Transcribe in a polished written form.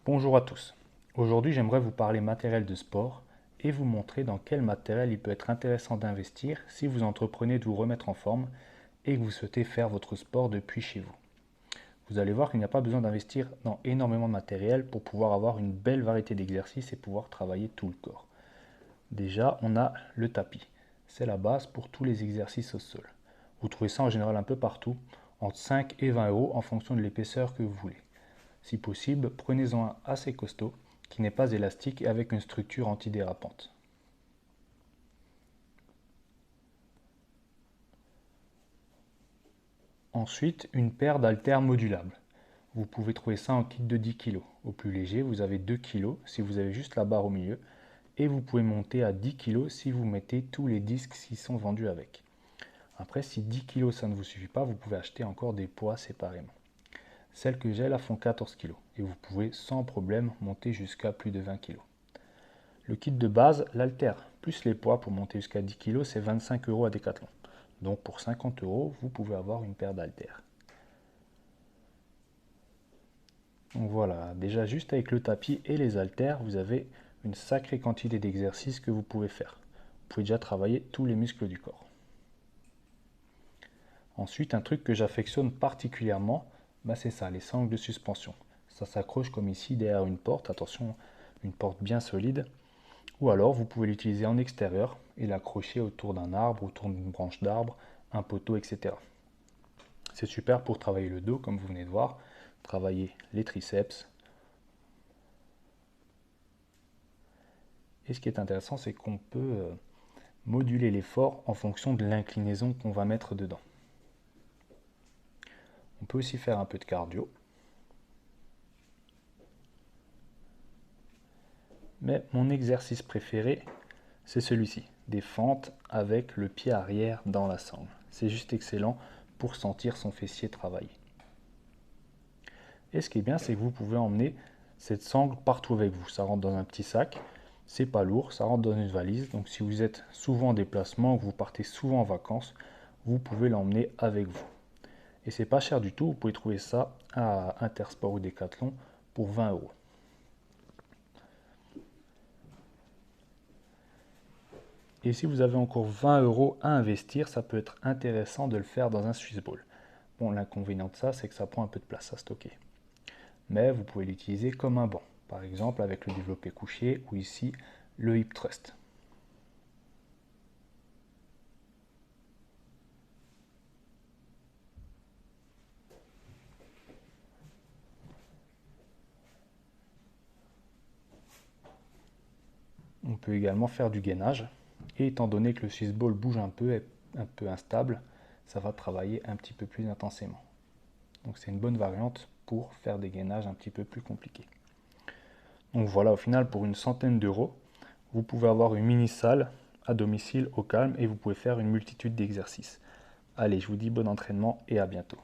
Bonjour à tous. Aujourd'hui, j'aimerais vous parler matériel de sport et vous montrer dans quel matériel il peut être intéressant d'investir si vous entreprenez de vous remettre en forme et que vous souhaitez faire votre sport depuis chez vous. Vous allez voir qu'il n'y a pas besoin d'investir dans énormément de matériel pour pouvoir avoir une belle variété d'exercices et pouvoir travailler tout le corps. Déjà, on a le tapis. C'est la base pour tous les exercices au sol. Vous trouvez ça en général un peu partout, entre 5 et 20 euros en fonction de l'épaisseur que vous voulez. Si possible, prenez-en un assez costaud, qui n'est pas élastique et avec une structure antidérapante. Ensuite, une paire d'haltères modulables. Vous pouvez trouver ça en kit de 10 kg. Au plus léger, vous avez 2 kg si vous avez juste la barre au milieu. Et vous pouvez monter à 10 kg si vous mettez tous les disques qui sont vendus avec. Après, si 10 kg ça ne vous suffit pas, vous pouvez acheter encore des poids séparément. Celles que j'ai là font 14 kg et vous pouvez sans problème monter jusqu'à plus de 20 kg. Le kit de base, l'haltère plus les poids pour monter jusqu'à 10 kg, c'est 25 euros à Decathlon. Donc pour 50 euros, vous pouvez avoir une paire d'haltères. Donc voilà, déjà juste avec le tapis et les haltères, vous avez une sacrée quantité d'exercices que vous pouvez faire. Vous pouvez déjà travailler tous les muscles du corps. Ensuite, un truc que j'affectionne particulièrement, c'est ça, les sangles de suspension. Ça s'accroche comme ici derrière une porte, attention, une porte bien solide. Ou alors vous pouvez l'utiliser en extérieur et l'accrocher autour d'un arbre, autour d'une branche d'arbre, un poteau, etc. C'est super pour travailler le dos, comme vous venez de voir, travailler les triceps. Et ce qui est intéressant, c'est qu'on peut moduler l'effort en fonction de l'inclinaison qu'on va mettre dedans. On peut aussi faire un peu de cardio. Mais mon exercice préféré, c'est celui-ci, des fentes avec le pied arrière dans la sangle. C'est juste excellent pour sentir son fessier travailler. Et ce qui est bien, c'est que vous pouvez emmener cette sangle partout avec vous. Ça rentre dans un petit sac, c'est pas lourd, ça rentre dans une valise. Donc si vous êtes souvent en déplacement ou que vous partez souvent en vacances, vous pouvez l'emmener avec vous. Et c'est pas cher du tout, vous pouvez trouver ça à Intersport ou Decathlon pour 20 euros. Et si vous avez encore 20 euros à investir, ça peut être intéressant de le faire dans un Swiss Ball. Bon, l'inconvénient de ça, c'est que ça prend un peu de place à stocker. Mais vous pouvez l'utiliser comme un banc, par exemple avec le développé couché ou ici le hip thrust. On peut également faire du gainage, et étant donné que le Swiss Ball bouge un peu, est un peu instable, ça va travailler un petit peu plus intensément. Donc c'est une bonne variante pour faire des gainages un petit peu plus compliqués. Donc voilà, au final, pour une centaine d'euros, vous pouvez avoir une mini salle à domicile au calme et vous pouvez faire une multitude d'exercices. Allez, je vous dis bon entraînement et à bientôt.